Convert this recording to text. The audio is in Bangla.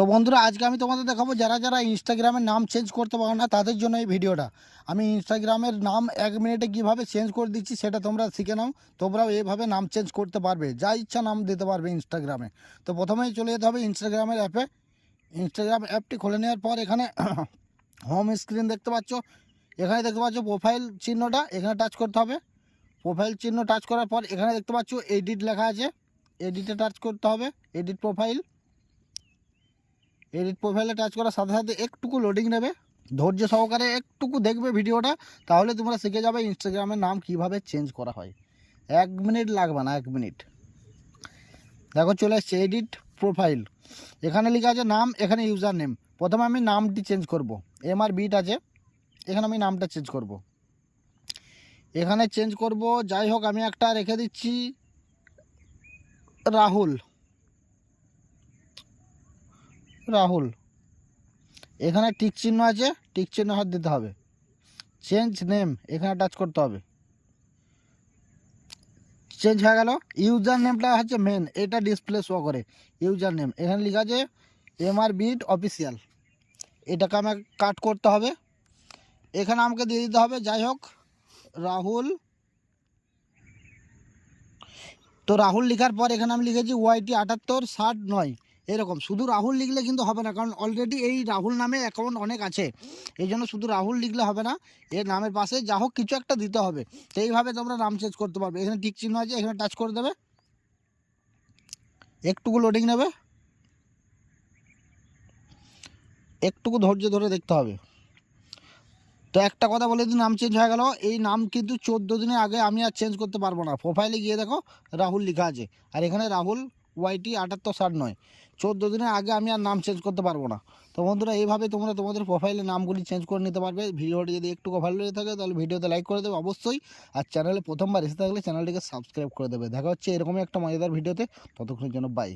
তো বন্ধুরা আজকে আমি তোমাদের দেখাবো যারা যারা ইনস্টাগ্রামের নাম চেঞ্জ করতে পারো না তাদের জন্য এই ভিডিওটা। আমি ইনস্টাগ্রামের নাম 1 মিনিটে কীভাবে চেঞ্জ করে দিচ্ছি সেটা তোমরা শিখে নাও। তোমরাও এইভাবে নাম চেঞ্জ করতে পারবে, যা ইচ্ছা নাম দিতে পারবে ইনস্টাগ্রামে। তো প্রথমেই চলে যেতে হবে ইনস্টাগ্রামের অ্যাপে। ইনস্টাগ্রাম অ্যাপটি খুলে নেওয়ার পর এখানে হোম স্ক্রিন দেখতে পাচ্ছ, এখানে দেখতে পাচ্ছ প্রোফাইল চিহ্নটা, এখানে টাচ করতে হবে। প্রোফাইল চিহ্ন টাচ করার পর এখানে দেখতে পাচ্ছ এডিট লেখা আছে, এডিটে টাচ করতে হবে। এডিট প্রোফাইলে টাচ করার সাথে সাথে একটুকু লোডিং নেবে, ধৈর্য সহকারে একটুকু দেখবে ভিডিওটা, তাহলে তোমরা শিখে যাবে ইনস্টাগ্রামের নাম কিভাবে চেঞ্জ করা হয়। 1 মিনিট লাগবে না, 1 মিনিট। দেখো চলে এসছে এডিট প্রোফাইল, এখানে লেখা আছে নাম, এখানে ইউজার নেম। প্রথমে আমি নামটি চেঞ্জ করব, MR বিট আছে, এখানে আমি নামটা চেঞ্জ করব। এখানে চেঞ্জ করব, যাই হোক আমি একটা রেখে দিচ্ছি রাহুল। এখানে টিক চিহ্ন আছে, টিক চিহ্ন হাত দিতে হবে। চেঞ্জ নেম, এখানে টাচ করতে হবে। চেঞ্জ হয়ে গেল। ইউজার নেমটা হচ্ছে মেন, এটা ডিসপ্লে শো করে। ইউজার নেম এখানে লেখা আছে MR বিট অফিসিয়াল, এটাকে আমাকে কাট করতে হবে। এখানে আমাকে দিয়ে দিতে হবে যাই হোক রাহুল। তো রাহুল লেখার পর এখানে আমি লিখেছি YT 7869, এরকম। শুধু রাহুল লিখলে কিন্তু হবে না, কারণ অলরেডি এই রাহুল নামে অ্যাকাউন্ট অনেক আছে, এই জন্য শুধু রাহুল লিখলে হবে না, এর নামের পাশে যা হোক কিছু একটা দিতে হবে। তো এইভাবে তোমরা নাম চেঞ্জ করতে পারবে। এখানে টিক চিহ্ন আছে, এখানে টাচ করে দেবে, একটুকু লোডিং নেবে, একটুকু ধৈর্য ধরে দেখতে হবে। তো একটা কথা বলে দিন, নাম চেঞ্জ হয়ে গেল। এই নাম কিন্তু 14 দিনের আগে আমি আর চেঞ্জ করতে পারবো না। প্রোফাইলে গিয়ে দেখো রাহুল লেখা আছে, আর এখানে রাহুল YT 7869। 14 দিনের আগে আমি আর নাম চেঞ্জ করতে পারবো না। তো বন্ধুরা এইভাবে তোমরা তোমাদের প্রোফাইলে নামগুলি চেঞ্জ করে নিতে পারবে। ভিডিওটি যদি একটু ভালো লেগে থাকে তাহলে ভিডিওতে লাইক করে দেবে অবশ্যই, আর চ্যানেলে প্রথমবার এসে থাকলে চ্যানেলটিকে সাবস্ক্রাইব করে দেবে। দেখা হচ্ছে এরকমই একটা মজাদার ভিডিওতে, ততক্ষণের জন্য বাই।